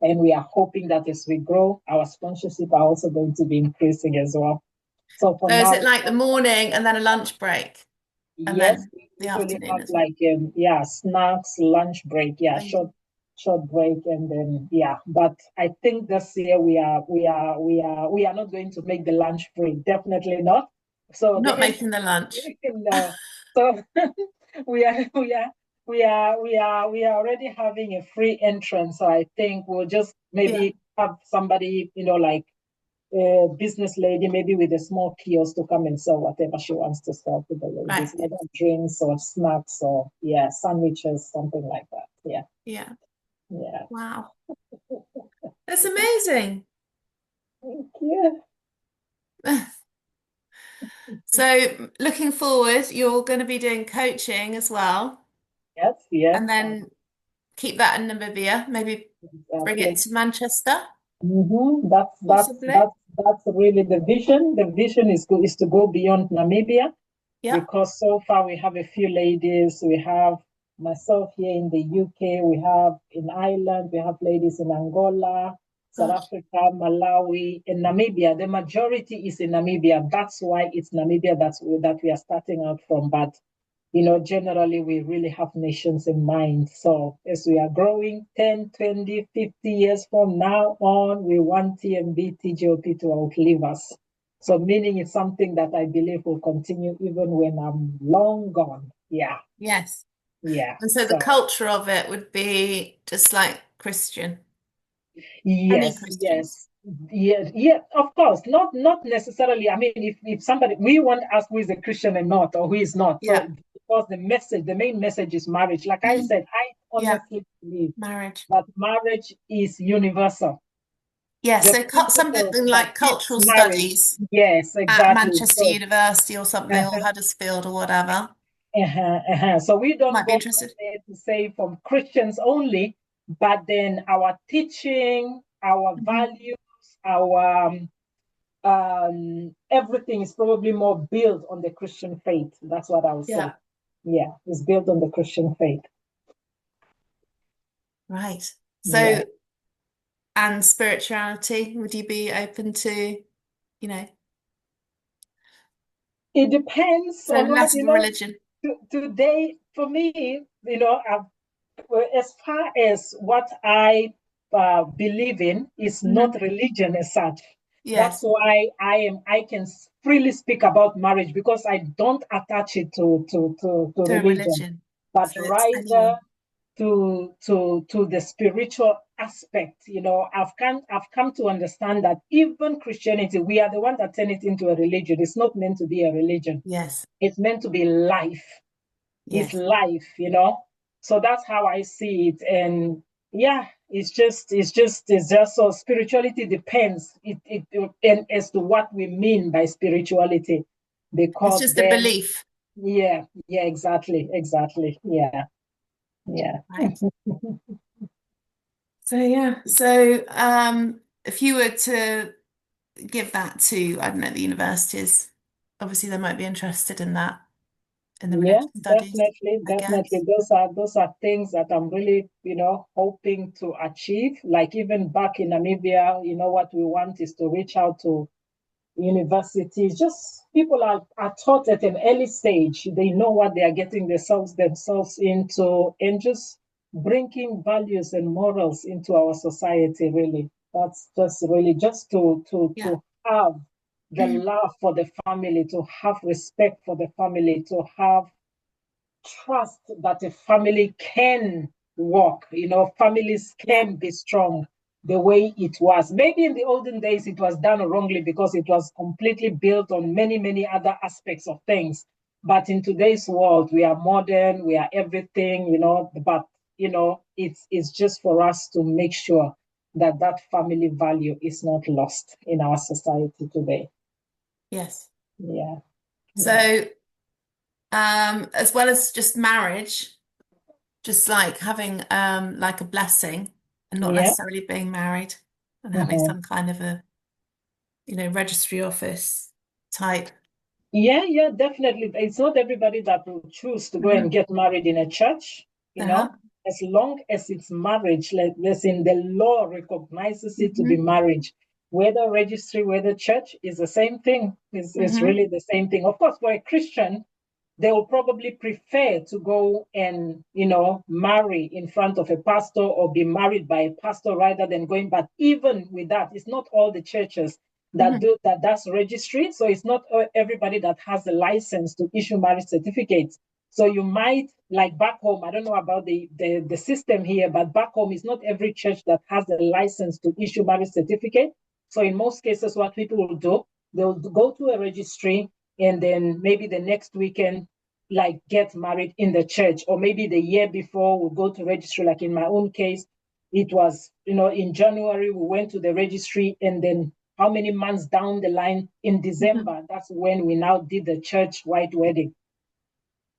And we are hoping that as we grow, our sponsorship are also going to be increasing as well. So for So is now, it it's like the not morning that. and then a lunch break and Yes, then we the usually afternoon have as well? like snacks, lunch break, Amazing. short break, and then yeah. But I think this year we are not going to make the lunch break. Definitely not. So You're the not end. making the lunch. No. So we are already having a free entrance. So I think we'll just Yeah, maybe have somebody, like a business lady, maybe with a small kiosk to come and sell whatever she wants to sell to the right. ladies, whether drinks or snacks or yeah, sandwiches, something like that. Yeah, Yeah. yeah. Wow. That's amazing. Thank you. So looking forward, you're going to be doing coaching as well, Yes, yes, and then keep that in Namibia, maybe bring it exactly. to Manchester, That's that's possibly. that's that's really the vision. The vision is to go beyond Namibia, Yeah. because so far we have a few ladies. We have myself here in the UK. We have in Ireland. We have ladies in Angola. South Africa, Malawi, and Namibia. The majority is in Namibia. That's why it's Namibia that we are starting out from. But generally we really have nations in mind. So as we are growing 10, 20, 50 years from now on, we want TMB, TGOP to outlive us. So meaning it's something that I believe will continue even when I'm long gone. Yeah. Yes. Yeah. And so the So culture of it would be just like Christian, any yes, Christian. yes. Yeah, yeah, of course. Not necessarily. I mean, if somebody we want to ask who is a Christian and not, or who is not. So Yeah. because the main message is marriage. Like I said, I Yeah. honestly believe Marriage. that marriage is universal. Yeah. The So something principle that like keeps cultural marriage. studies Yes, at exactly. Manchester So University or something, or Huddersfield or whatever. So we don't Might be go from interested. there to say from Christians only, but then our teaching, our Mhm. values, our everything is probably more built on the Christian faith. That's what I would say. Yeah. Yeah, it's built on the Christian faith. Right. Yeah. So, and spirituality, would you be open to, you know, It depends so on what, less of a religion? today, for me, as far as what I believe in is not Hmm. religion as such. That's Yes. why I can freely speak about marriage because I don't attach it to To a religion, religion. but So it's rather anyone. to the spiritual aspect. I've come to understand that even Christianity, we are the one that turn it into a religion. It's not meant to be a religion. Yes. It's meant to be life. It's Yes. life. So that's how I see it. And yeah, it's just so spirituality depends and as to what we mean by spirituality. It's Because just a then belief. yeah, exactly. Yeah. Yeah. Right. So yeah. So if you were to give that to, I don't know, the universities, obviously they might be interested in that, in the Yeah, religious studies, I definitely. guess. Those are things that I'm really, hoping to achieve. Like even back in Namibia, what we want is to reach out to universities. Just people are taught at an early stage. They know what they are getting themselves into, and just bringing values and morals into our society. Really, that's just really just Yeah. to have the love for the family, to have respect for the family, to have trust that a family can work, families Yeah. can be strong the way it was. Maybe in the olden days it was done wrongly because it was completely built on many, many other aspects of things. But in today's world, we are modern, we are everything, but it's just for us to make sure that that family value is not lost in our society today. Yes. Yeah, yeah, So as well as just marriage, just like having like a blessing and not yeah. necessarily being married and having Mhm. some kind of a, registry office type. Yeah, yeah, definitely. It's not everybody that will choose to go and Hmm. get married in a church, you Uh-huh. know, as long as it's marriage, like listen, the law recognizes it to be Hmm. marriage. Whether registry, whether church is the same thing, is Hmm. really the same thing. Of course, for a Christian, they will probably prefer to go and marry in front of a pastor or be married by a pastor rather than going. But even with that, it's not all the churches that Hmm. do that. That's registry, so it's not everybody that has the license to issue marriage certificates. So you might, like back home, I don't know about the system here, but back home is not every church that has the license to issue marriage certificate. So in most cases, what people will do, they'll go to a registry, and then maybe the next weekend, like, get married in the church, or maybe the year before we'll go to registry. Like in my own case, it was, in January we went to the registry, and then how many months down the line in Hmm. December, that's when we now did the church white wedding.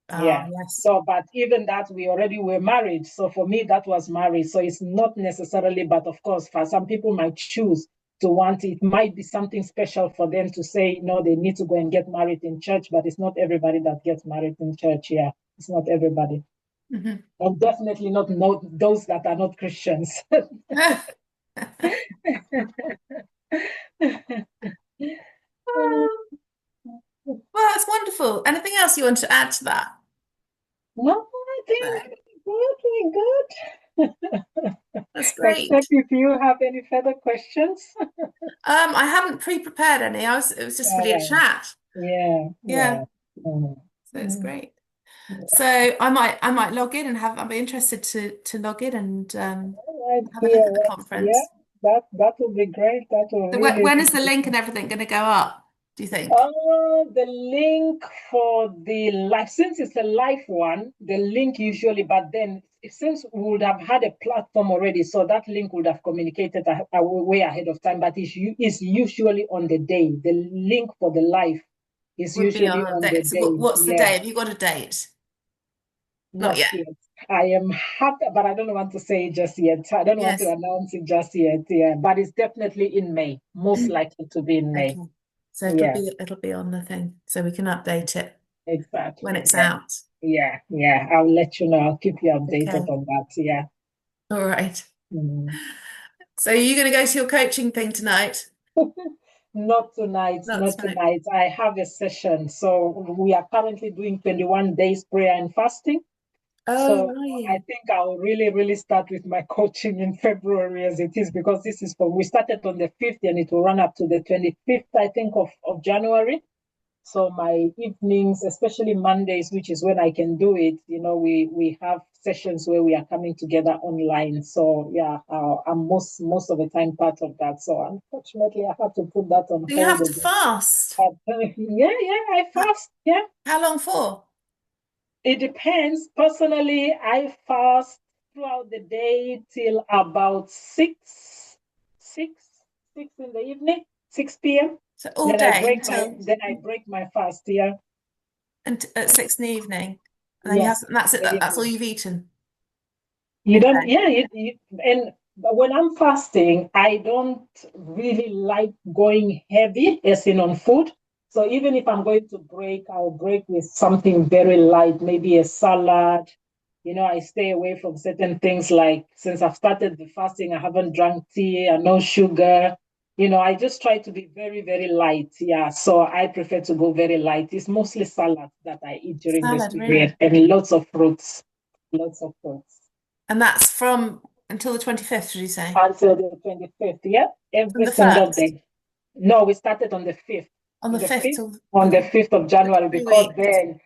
Ah, Yeah. yes. So, but even that, we already were married. So for me, that was marriage. So it's not necessarily, but of course, for some people might choose to want it. Might be something special for them to say, no, they need to go and get married in church, but it's not everybody that gets married in church. Yeah. It's not everybody. Hmm. And definitely not those that are not Christians. Well, that's wonderful. Anything else you want to add to that? No, I No, think we're good. that's Except great. if you have any further questions. I haven't pre-prepared any. It was just really All a right. chat. Yeah, Yeah, yeah. Mm, so it's mm. great. So I might log in and have. I'll be interested to log in and All right, have a look dear. at the Yeah, conference. that will be great. That will So really, when is the really link be. and everything going to go up? Do you think? The link for the live, since it's a live one, the link usually, but then since we would have had a platform already, so that link would have communicated way ahead of time, but it's usually on the day. The link for the live is Would be usually on a on the date. So day. what's the Yeah, day? Have you got a date? Not not yet. yet. I am happy, but I don't want to say it just yet. I don't want to Yes. announce it just yet. Yeah, but it's definitely in May, most likely to be in May. Okay. So Yeah, it'll be on the thing, so we can update it when exactly. it's Yeah. out. Yeah, yeah. I'll let you know. I'll keep you updated Okay. on that. Yeah. All right. Mm. So are you going to go to your coaching thing tonight? Not tonight, Not not tonight. tonight. I have a session. So we are currently doing 21 days prayer and fasting. Oh, So I right. think I'll really start with my coaching in February as it is, because this is we started on the 5th and it will run up to the 25th, I think, of January. So my evenings, especially Mondays, which is when I can do it, we have sessions where we are coming together online. So yeah, I'm most of the time part of that. So unfortunately, I have to put that on So you hold have to again. fast. But yeah, I How, fast. Yeah, how long for? it depends. Personally, I fast throughout the day till about six, 6 in the evening, 6 p.m. So all day until Then I break my fast. Yeah. and at 6 in the evening, and then you have Yes, and that's in it. the That's all evening. you've eaten You all don't, day. yeah, and when I'm fasting, I don't really like going heavy, as in on food. So even if I'm going to break, I'll break with something very light, maybe a salad. I stay away from certain things like, since I've started the fasting, I haven't drunk tea and no sugar. I just try to be very, very light. Yeah. So I prefer to go very light. It's mostly salad that I eat during this Salad, really. period, and lots of fruits. Lots of fruits. And that's from until the 25th, did you say? Until the 25th. Yeah, From every the single 1st. day. No, we started on the 5th. On On the the 5th 5th, till on the okay. 5th of For January, three because weeks. then,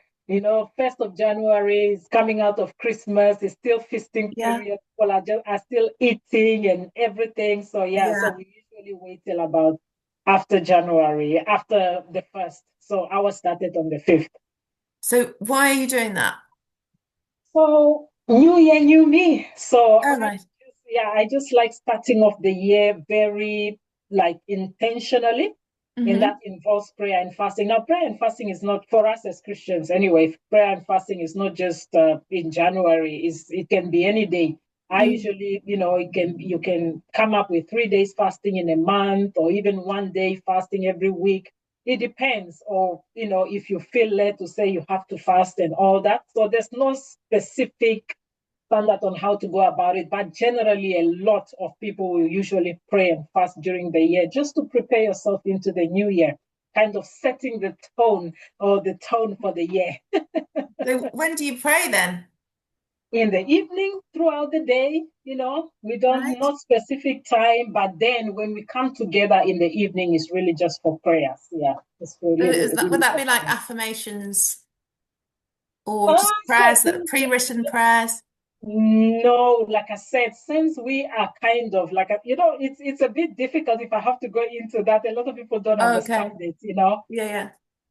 1st of January is coming out of Christmas, it's still feasting Yeah. period. People are still eating and everything. So, yeah, so Yeah. we usually wait till about after January, after the 1st. So, ours started on the 5th. So why are you doing that? So new year, new me. So Oh, right. I just like starting off the year very like intentionally, and that Mm-hmm. involves prayer and fasting. Now, prayer and fasting is not for us as Christians anyway. Prayer and fasting is not just in January. It can be any day. I Mm. usually, you can come up with 3 days fasting in a month, or even one day fasting every week. It depends, or if you feel led to say you have to fast and all that. So there's no specific standard on how to go about it, but generally a lot of people will usually pray and fast during the year just to prepare yourself into the new year, kind of setting the tone, or the tone for the year. So when do you pray then? In the evening, throughout the day, we don't, Right? not specific time, but then when we come together in the evening, it's really just for prayers. Yeah, it's So really, really, would really that for be like prayer. affirmations or just So prayers that are pre-written prayers? no, like I said, since we are kind of like, it's a bit difficult if I have to go into that. A lot of people don't Oh, okay. understand it. Yeah, yeah.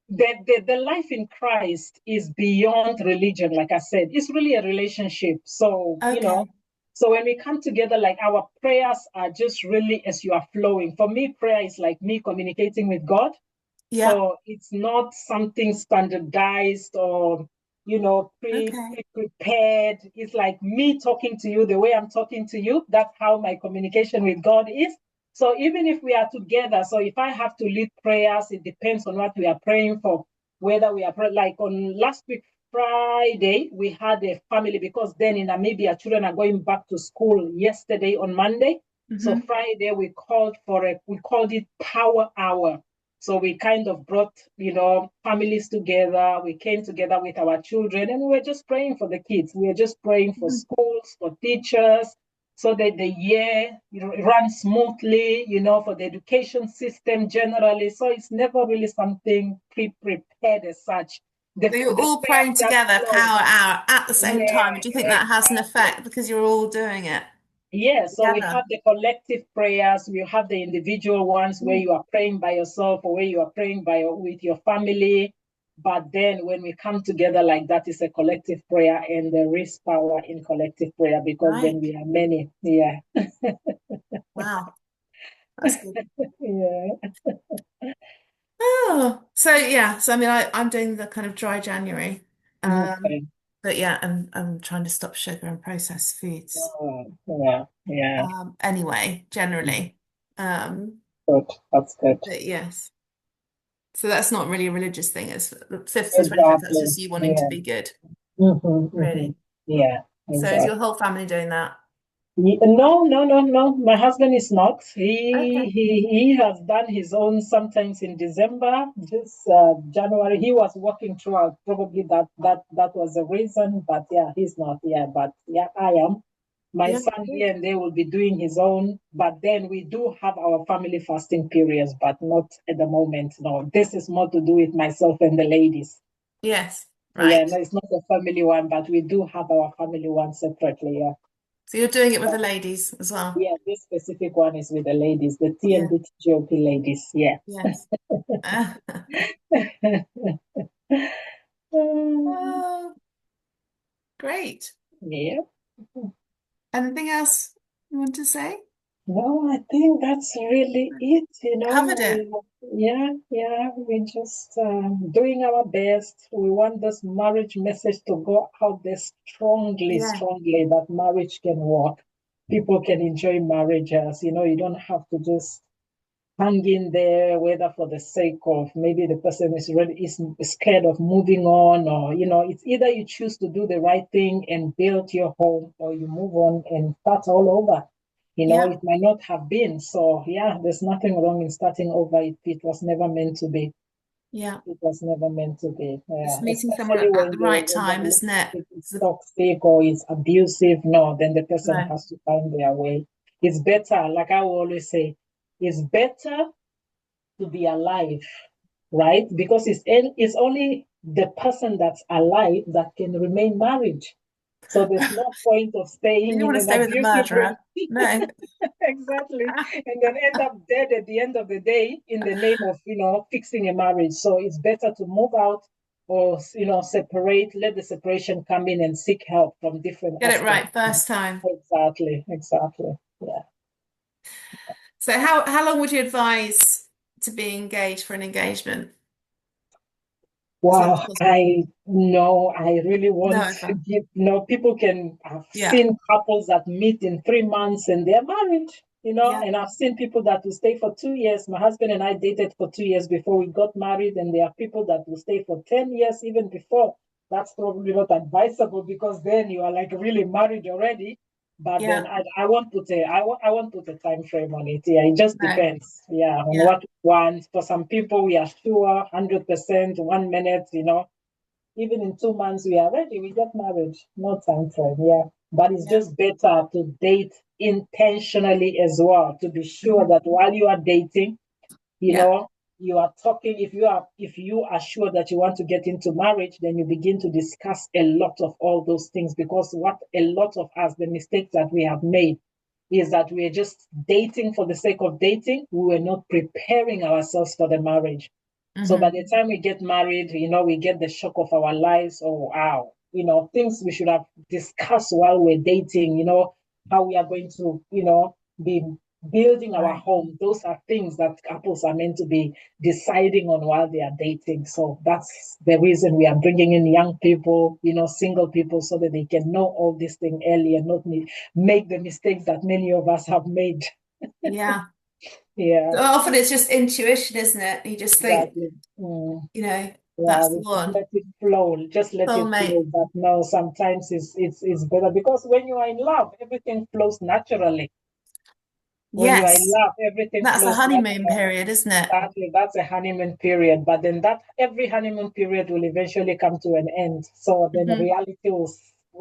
The life in Christ is beyond religion, like I said. It's really a relationship. So, Okay. so when we come together, like our prayers are just really as you are flowing. For me, prayer is like me communicating with God. Yeah. So it's not something standardized or Okay. prepared. It's like me talking to you the way I'm talking to you. That's how my communication with God is. So even if we are together, so if I have to lead prayers, it depends on what we are praying for. Whether we are like on last week Friday, we had a family, because then in Namibia children are going back to school yesterday on Monday. So Hmm. Friday we called it Power Hour. So we kind of brought, families together. We came together with our children and we were just praying for the kids. We were just praying for schools, for teachers, so that the year, runs smoothly, for the education system generally. So it's never really something pre-prepared as such. So you're The all prayer praying just together, flows. power hour, at the same Yeah, time. Do you think that has an exactly. effect because you're all doing it Yeah, so we together? have the collective prayers, we have the individual ones where Mm. you are praying by yourself or where you are praying with your family. But then when we come together like that, it's a collective prayer, and there is power in collective prayer because then Right. we are many. Yeah. Wow. That's good. Yeah. Oh, so yeah. So I mean, I'm doing the kind of dry January. Okay. But yeah, I'm trying to stop sugar and processed foods. Oh, yeah. Yeah. Anyway, generally. Um, Good. That's good. but yes. So that's not really a religious thing. It's the 5th to 25th. That's Exactly. just you wanting to Yeah. be good, Mm-hmm. really. Yeah. So is your Exactly. whole family doing that? No, no, no, no. My husband is not. Okay. He has done his own sometimes in December, just January. He was working throughout. Probably that was the reason. But yeah, he's not. Yeah, but yeah, I am. My Yeah, son good. here and there will be doing his own. But then we do have our family fasting periods, but not at the moment. No, this is more to do with myself and the ladies. Yes, Yeah, right. no, it's not a family one, but we do have our family one separately. Yeah. So you're doing it with the ladies as well. Yeah, this specific one is with the ladies, the Yeah, TNB GOP ladies. Yeah. yes. Um, Oh, great. yeah. Anything else you want to say? No, I think that's really it. Covered it. Yeah, we're just doing our best. We want this marriage message to go out there strongly, Yeah, strongly that marriage can work. People can enjoy marriages. You don't have to just hang in there, whether for the sake of maybe the person is scared of moving on, or it's either you choose to do the right thing and build your home, or you move on and start all over. yeah, It might not have been. So yeah, there's nothing wrong in starting over. It was never meant to be. yeah. It was never meant to be. Yeah, It's meeting someone especially at when the the right when the time, isn't it? relationship is So- toxic or is abusive. No, then the person No, has to find their way. It's better, like I will always say, it's better to be alive, right? Because it's only the person that's alive that can remain married. So there's no point of you staying don't in want to an stay with a abusive murderer. relationship. No. Exactly. And then end up dead at the end of the day in the name of, fixing a marriage. So it's better to move out or, separate, let the separation come in and seek help from different Get it aspects. right first time. Exactly. Exactly. Yeah. So how long would you advise to be engaged for an engagement? As long as Wow, possible. I really want to Never. give, people can have Yeah. seen couples that meet in 3 months and they're married, Yeah. and I've seen people that will stay for 2 years. My husband and I dated for 2 years before we got married, and there are people that will stay for 10 years even before. That's probably not advisable because then you are like really married already. But then Yeah. I won't put a time frame on it. Yeah, it just No. depends. Yeah, on Yeah. what we want. For some people, we are sure 100%, 1 minute. Even in 2 months, we are ready. We get married. No time frame. Yeah, but it's Yeah. just better to date intentionally as well to be sure Mhm. that while you are dating, you Yeah. know you are talking. If you are sure that you want to get into marriage, then you begin to discuss a lot of all those things, because what a lot of us, the mistakes that we have made, is that we are just dating for the sake of dating. We were not preparing ourselves for the marriage. So by Hmm. the time we get married, we get the shock of our lives. Oh, wow. Things we should have discussed while we're dating, how we are going to, be building our Right. home. Those are things that couples are meant to be deciding on while they are dating. So that's the reason we are bringing in young people, single people, so that they can know all these things early and not make the mistakes that many of us have made. Yeah. Yeah, Often it's just intuition, isn't it? You just think, exactly. Mm. Yeah, that's the we just one. let it flow. Just let it Soulmate. flow. But no, sometimes it's better because when you are in love, everything flows naturally. When you are in Yes. love, everything That's the flows honeymoon naturally. period, isn't it? Exactly, that's a honeymoon period. But then that every honeymoon period will eventually come to an end. So then Hmm. reality will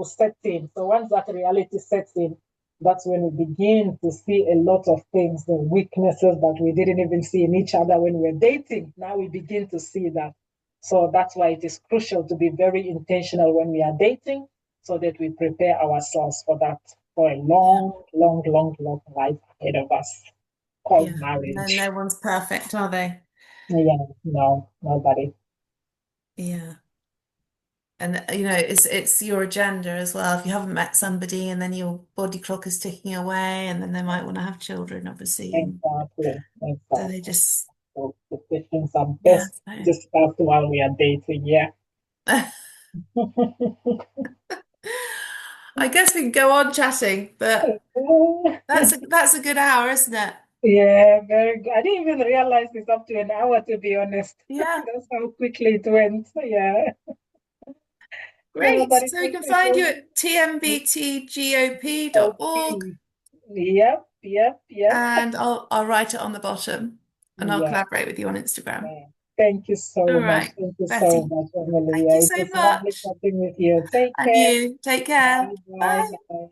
set in. So once that reality sets in, that's when we begin to see a lot of things, the weaknesses that we didn't even see in each other when we're dating. Now we begin to see that. So that's why it is crucial to be very intentional when we are dating so that we prepare ourselves for that, for a Yeah. long, long, long, long life ahead of us called Yeah. No, marriage. no one's perfect, are they? Yeah, no, nobody. Yeah. And it's your agenda as well. If you haven't met somebody and then your body clock is ticking away and then they might want to have children, obviously. And Exactly, so they exactly. just, So decisions are yeah. best discussed while we are dating. Yeah. So I guess we can go on chatting, but that's a good hour, isn't it? Yeah, very good. I didn't even realize it's up to an hour, to be honest. Yeah. That's how quickly it went. Yeah. Yeah, Great. but So we can find you at it was tmbtgop.org okay. Yep, yep, yep. and I'll write it on the bottom and I'll Yeah, collaborate with you on Instagram. yeah. Thank you All so much. right, Thank you so Betty. much, Emily. Thank you Yeah, it so was lovely much. talking with you. Take And care. you take care. Bye, bye, Bye. bye.